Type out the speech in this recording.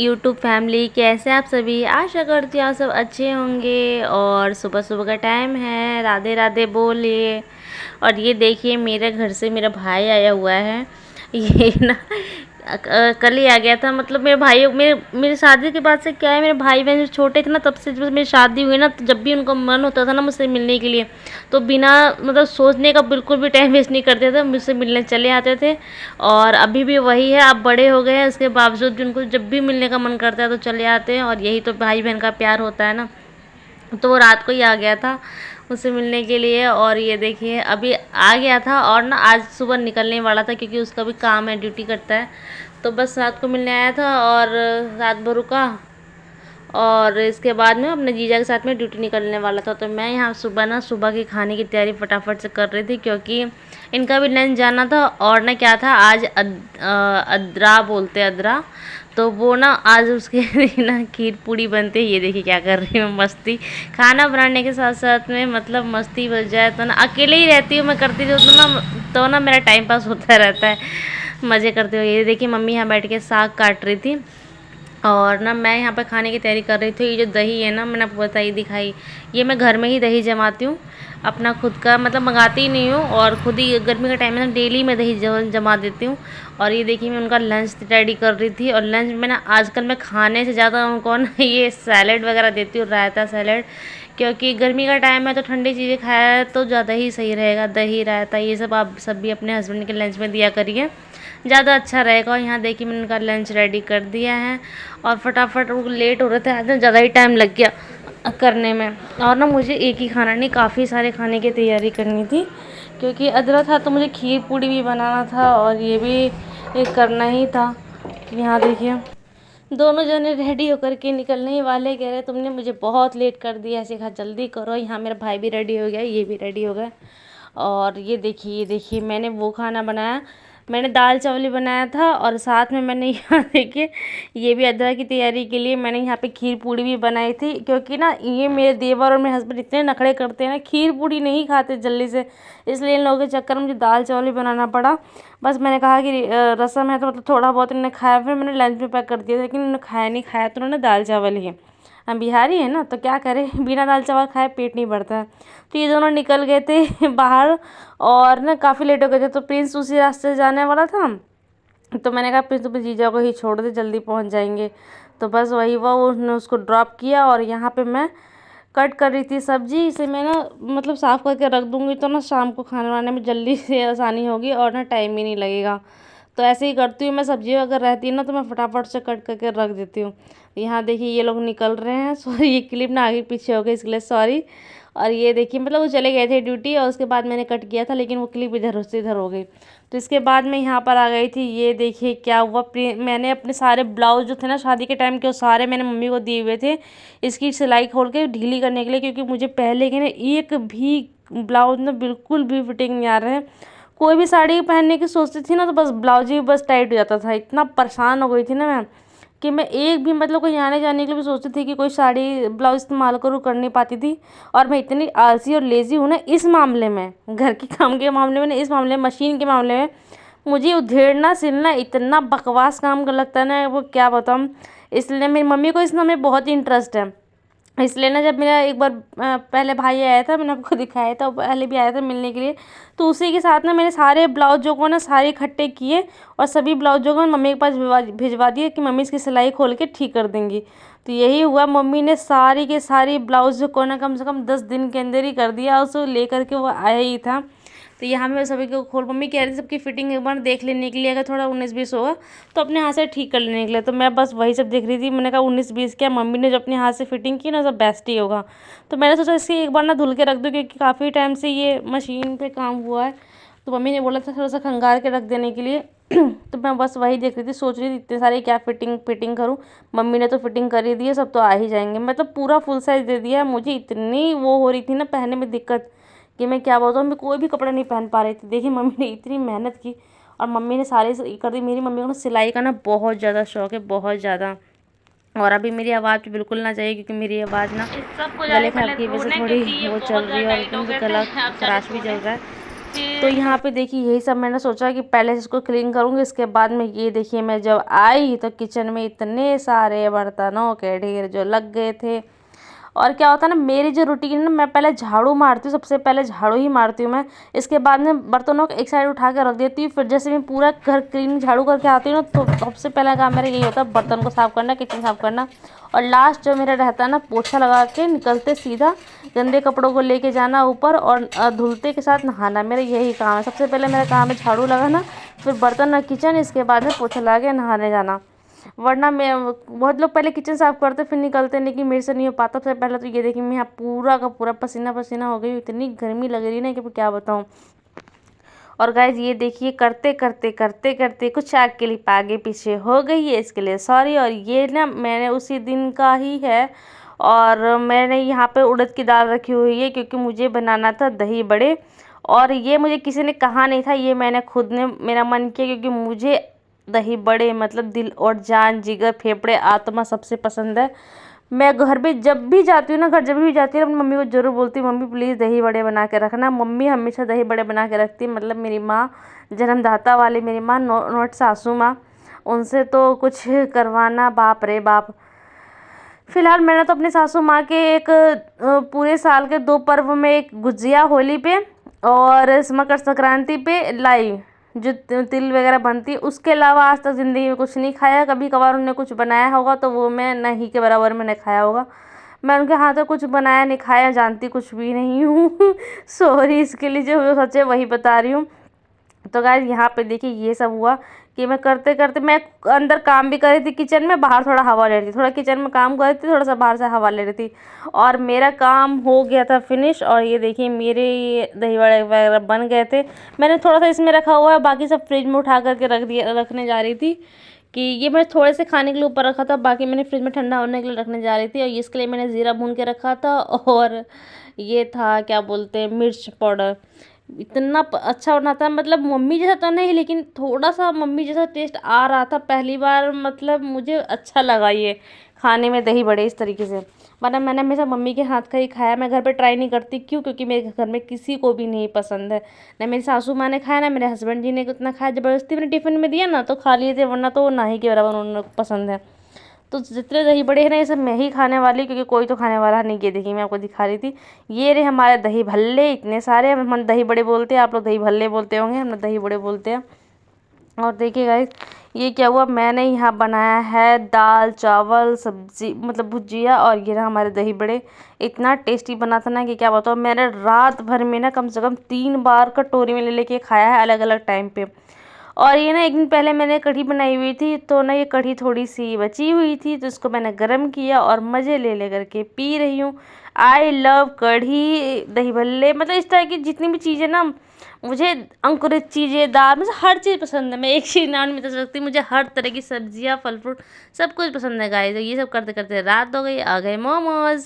YouTube family, कैसे आप सभी। आशा करती हूँ आप सब अच्छे होंगे। और सुबह सुबह का टाइम है, राधे राधे बोलिए। और ये देखिए मेरे घर से मेरा भाई आया हुआ है। ये ना कल ही आ गया था। मतलब मेरे भाई मेरे शादी के बाद से क्या है, मेरे भाई बहन छोटे थे ना, तब से जब मेरी शादी हुई ना, तो जब भी उनका मन होता था ना मुझसे मिलने के लिए, तो बिना मतलब सोचने का बिल्कुल भी टाइम वेस्ट नहीं करते थे, मुझसे मिलने चले आते थे। और अभी भी वही है, अब बड़े हो गए हैं, उसके बावजूद भी उनको जब भी मिलने का मन करता है तो चले आते हैं। और यही तो भाई बहन का प्यार होता है ना। तो वो रात को ही आ गया था मुझसे मिलने के लिए। और ये देखिए अभी आ गया था, और ना आज सुबह निकलने वाला था क्योंकि उसका भी काम है, ड्यूटी करता है। तो बस रात को मिलने आया था और रात भर रुका। और इसके बाद में अपने जीजा के साथ में ड्यूटी निकलने वाला था। तो मैं यहाँ सुबह की खाने की तैयारी फटाफट से कर रही थी, क्योंकि इनका भी लंच जाना था। और ना क्या था आज अदरा बोलते हैं, अदरा। तो वो ना आज उसके लिए ना खीर पूड़ी बनते। ये देखिए क्या कर रही हूँ, मस्ती। खाना बनाने के साथ साथ में मतलब मस्ती बच जाए तो ना, अकेले ही रहती हूँ मैं, करती हूँ तो ना मेरा टाइम पास होता रहता है मज़े करते हुए। ये देखिए मम्मी यहाँ बैठ के साग काट रही थी, और ना मैं यहाँ पर खाने की तैयारी कर रही थी। ये जो दही है ना, मैंने आपको बताई दिखाई, ये मैं घर में ही दही जमाती हूँ अपना खुद का, मतलब मंगाती ही नहीं हूँ। और खुद ही गर्मी का टाइम है ना, डेली मैं दही जमा देती हूँ। और ये देखिए मैं उनका लंच रेडी कर रही थी। और लंच में ना आजकल मैं खाने से ज़्यादा उनको ना ये सैलड वगैरह देती हूँ, रायता सैलड। क्योंकि गर्मी का टाइम है तो ठंडी चीज़ें खाया तो ज़्यादा ही सही रहेगा। दही रायता ये सब आप सब भी अपने हस्बैंड के लंच में दिया करिए, ज़्यादा अच्छा रहेगा। और यहाँ देखिए मैंने उनका लंच रेडी कर दिया है। और फटाफट वो लेट हो रहे थे आज, ज़्यादा ही टाइम लग गया करने में। और ना मुझे एक ही खाना नहीं, काफ़ी सारे खाने की तैयारी करनी थी, क्योंकि अदरा था तो मुझे खीर पूड़ी भी बनाना था और ये भी एक करना ही था। यहाँ देखिए दोनों जने रेडी होकर के निकलने ही वाले, कह रहे तुमने मुझे बहुत लेट कर दिया। ऐसे कहा जल्दी करो। यहाँ मेरा भाई भी रेडी हो गया, ये भी रेडी हो गया। और ये देखिए मैंने वो खाना बनाया, मैंने दाल चावल बनाया था। और साथ में मैंने यहाँ देखिए ये भी अदरक की तैयारी के लिए मैंने यहाँ पे खीर पूड़ी भी बनाई थी। क्योंकि ना ये मेरे देवर और मेरे हस्बैंड इतने नखरे करते हैं ना, खीर पूड़ी नहीं खाते जल्दी से, इसलिए इन लोगों के चक्कर में मुझे दाल चावल भी बनाना पड़ा। बस मैंने कहा कि रसम है तो मतलब थोड़ा बहुत इन्होंने खाया, फिर मैंने लंच में पैक कर दिया था, लेकिन इन्होंने खाया नहीं, खाया तो उन्होंने दाल चावल ही। हम बिहारी हैं ना, तो क्या करें, बिना दाल चावल खाए पेट नहीं भरता है। तो ये दोनों निकल गए थे बाहर, और ना काफ़ी लेट हो गए थे। तो प्रिंस उसी रास्ते से जाने वाला था, तो मैंने कहा प्रिंस तो जीजा को ही छोड़ दे, जल्दी पहुंच जाएंगे। तो बस वही हुआ, उसने उसको ड्रॉप किया। और यहाँ पे मैं कट कर रही थी सब्जी। इसे मैं ना मतलब साफ़ करके रख दूँगी तो ना शाम को खाना बनाने में जल्दी से आसानी होगी और ना टाइम भी नहीं लगेगा। तो ऐसे ही करती हूँ मैं, सब्जी अगर रहती है ना तो मैं फटाफट से कट करके रख देती हूँ। यहाँ देखिए ये लोग निकल रहे हैं। सॉरी ये क्लिप ना आगे पीछे हो गई, इसके लिए सॉरी। और ये देखिए मतलब वो चले गए थे ड्यूटी, और उसके बाद मैंने कट किया था, लेकिन वो क्लिप इधर से इधर हो गई। तो इसके बाद मैं यहाँ पर आ गई थी। ये देखिए क्या हुआ, मैंने अपने सारे ब्लाउज जो थे ना शादी के टाइम के, वो सारे मैंने मम्मी को दिए हुए थे इसकी सिलाई खोल के ढीली करने के लिए। क्योंकि मुझे पहले के ना एक भी ब्लाउज ना बिल्कुल भी फिटिंग नहीं आ रहा है। कोई भी साड़ी पहनने की सोचती थी ना, तो बस ब्लाउज ही बस टाइट हो जाता था। इतना परेशान हो गई थी ना मैं, कि मैं एक भी मतलब कहीं आने जाने के लिए भी सोचती थी कि कोई साड़ी ब्लाउज इस्तेमाल करूँ, कर नहीं पाती थी। और मैं इतनी आलसी और लेज़ी हूँ ना इस मामले में, घर के काम के मामले में ना, इस मामले में मशीन के मामले में मुझे उधेड़ना सिलना इतना बकवास काम कर लगता है ना, वो क्या बताऊँ। इसलिए मेरी मम्मी को इसमें हमें बहुत इंटरेस्ट है। इसलिए ना जब मेरा एक बार पहले भाई आया था, मैंने आपको दिखाया था, पहले भी आया था मिलने के लिए, तो उसी के साथ ना मैंने सारे ब्लाउजों को ना सारे इकट्ठे किए, और सभी ब्लाउजों को मम्मी के पास भिजवा दिए कि मम्मी इसकी सिलाई खोल के ठीक कर देंगी। तो यही हुआ, मम्मी ने सारी के सारी ब्लाउज को ना कम से कम 10 दिन के अंदर ही कर दिया, और उसको लेकर के वो आया ही था। तो यहाँ मैं सभी को खोल, मम्मी कह रही थी सबकी फिटिंग एक बार देख लेने के लिए, अगर थोड़ा 19-20 होगा तो अपने हाथ से ठीक कर लेने के लिए। तो मैं बस वही सब देख रही थी। मैंने कहा 19-20 क्या, मम्मी ने जो अपने हाथ से फिटिंग की ना, सब बेस्ट ही होगा। तो मैंने सोचा इसकी एक बार ना धुल के रख दूँ, क्योंकि काफ़ी टाइम से ये मशीन पे काम हुआ है। तो मम्मी ने बोला था थोड़ा सा खंगाल के रख देने के लिए। तो मैं बस वही देख रही थी, सोच रही थी इतने सारे क्या फिटिंग करूँ। मम्मी ने तो फिटिंग कर ही दी है, सब तो आ ही जाएंगे। मतलब पूरा फुल साइज़ दे दिया है। मुझे इतनी वो हो रही थी ना पहनने में दिक्कत, कि मैं क्या बोलता हूँ, मैं कोई भी कपड़ा नहीं पहन पा रही थी। देखिए मम्मी ने इतनी मेहनत की, और मम्मी ने सारे कर दी। मेरी मम्मी को ना सिलाई का ना बहुत ज़्यादा शौक है, बहुत ज़्यादा। और अभी मेरी आवाज़ पे बिल्कुल ना जाइए, क्योंकि मेरी आवाज़ ना गले खराब की वजह से थोड़ी वो चल रही है, और एकदम से गला खराश भी चल रहा है। तो यहाँ पे देखिए यही सब मैंने सोचा कि पहले इसको क्लीन करूँगी, इसके बाद में ये देखिए मैं जब आई तो किचन में इतने सारे बर्तनों के ढेर जो लग गए थे। और क्या होता है ना, मेरी जो रूटीन है ना, मैं पहले झाड़ू मारती हूँ, सबसे पहले झाड़ू ही मारती हूँ मैं। इसके बाद में बर्तनों को एक साइड उठा के रख देती हूँ। फिर जैसे मैं पूरा घर क्लीन झाड़ू करके आती हूँ ना, तो सबसे पहला काम मेरा यही होता है बर्तन को साफ़ करना, किचन साफ़ करना। और लास्ट जो मेरा रहता है ना, पोछा लगा के निकलते सीधा गंदे कपड़ों को लेके जाना ऊपर और धुलते के साथ नहाना। मेरा यही काम है, सबसे पहले मेरा काम है झाड़ू लगाना, फिर बर्तन और किचन, इसके बाद में पोछा लगा के नहाने जाना। वरना मैं, बहुत लोग पहले किचन साफ़ करते फिर निकलते, लेकिन मेरे से नहीं हो पाता। सबसे पहले तो ये देखिए मैं यहाँ पूरा का पूरा पसीना पसीना हो गई, इतनी गर्मी लग रही है ना कि क्या बताऊँ। और गाइज ये देखिए करते करते करते करते कुछ आग के लिए आगे पीछे हो गई है, इसके लिए सॉरी। और ये ना मैंने उसी दिन का ही है। और मैंने यहाँ पे उड़द की दाल रखी हुई है क्योंकि मुझे बनाना था दही बड़े। और ये मुझे किसी ने कहा नहीं था, ये मैंने खुद ने मेरा मन किया, क्योंकि मुझे दही बड़े मतलब दिल और जान जिगर फेफड़े आत्मा सबसे पसंद है। मैं घर पे जब भी जाती हूँ ना, घर जब भी जाती हूँ अपनी मम्मी को ज़रूर बोलती हूँ, मम्मी प्लीज़ दही बड़े बना के रखना। मम्मी हमेशा दही बड़े बना के रखती है। मतलब मेरी माँ, जन्मदाता वाली मेरी माँ, नॉट सासू माँ, उनसे तो कुछ करवाना बाप रे बाप। फिलहाल मैंने तो अपनी सासू माँ के एक पूरे साल के 2 पर्व में, एक गुजिया होली पे और मकर संक्रांति पे लाई, जो तिल वगैरह बनती है, उसके अलावा आज तक ज़िंदगी में कुछ नहीं खाया। कभी कभार उन्होंने कुछ बनाया होगा तो वो मैं नहीं के बराबर मैंने खाया होगा। मैं उनके हाथ से कुछ बनाया नहीं खाया, जानती कुछ भी नहीं हूँ सॉरी इसके लिए, जो सच है वही बता रही हूँ। तो गाइस यहाँ पे देखिए ये सब हुआ कि मैं करते करते, मैं अंदर काम भी कर रही थी किचन में, बाहर थोड़ा हवा ले रही थी, थोड़ा किचन में काम कर रही थी, थोड़ा सा बाहर से हवा ले रही थी। और मेरा काम हो गया था फिनिश। और ये देखिए मेरे दही बड़े वगैरह बन गए थे। मैंने थोड़ा सा इसमें रखा हुआ है, बाकी सब फ्रिज में उठा करके रखने जा रही थी। कि ये मैं थोड़े से खाने के लिए ऊपर रखा था, बाकी मैंने फ्रिज में ठंडा होने के लिए रखने जा रही थी। और इसके लिए मैंने ज़ीरा भून के रखा था, और ये था क्या बोलते हैं, मिर्च पाउडर। इतना अच्छा बना था, मतलब मम्मी जैसा तो नहीं, लेकिन थोड़ा सा मम्मी जैसा टेस्ट आ रहा था। पहली बार मतलब मुझे अच्छा लगा ये खाने में दही बड़े इस तरीके से। वरना मैंने हमेशा मम्मी के हाथ का ही खाया, मैं घर पे ट्राई नहीं करती। क्यों? क्योंकि मेरे घर में किसी को भी नहीं पसंद है। ना मेरी सासू माँ ने खाया, ना मेरे हस्बैंड जी ने उतना खाया। ज़बरदस्ती मैंने टिफ़िन में दिया ना तो खा लिए थे, वरना तो ना ही के बराबर उन्हें पसंद है। तो जितने दही बड़े हैं ना, ये सब मैं ही खाने वाली, क्योंकि कोई तो खाने वाला नहीं। ये देखिए मैं आपको दिखा रही थी, ये रहे हमारे दही भल्ले, इतने सारे। हम दही बड़े बोलते हैं, आप लोग दही भल्ले बोलते होंगे, हम लोग दही बड़े बोलते हैं। और देखिए गाइस ये क्या हुआ, मैंने यहाँ बनाया है दाल चावल सब्जी, मतलब भुजिया, और ये रहा हमारे दही बड़े। इतना टेस्टी बना था ना कि क्या बताऊँ। मैंने रात भर में ना कम से कम 3 बार कटोरी में ले लेके खाया है, अलग अलग टाइम पे। और ये ना एक दिन पहले मैंने कढ़ी बनाई हुई थी, तो ना ये कढ़ी थोड़ी सी बची हुई थी, तो इसको मैंने गर्म किया और मज़े ले ले करके पी रही हूँ। आई लव कढ़ी, दही भल्ले, मतलब इस तरह की जितनी भी चीज़ें ना, मुझे अंकुरित चीज़ें, दाल, मुझे हर चीज़ पसंद है। मैं एक चीज़ नाम नहीं बता सकती, मुझे हर तरह की सब्जियाँ, फल फ्रूट सब कुछ पसंद है गाइस। तो ये सब करते करते रात हो गई, आ गए मोमोज।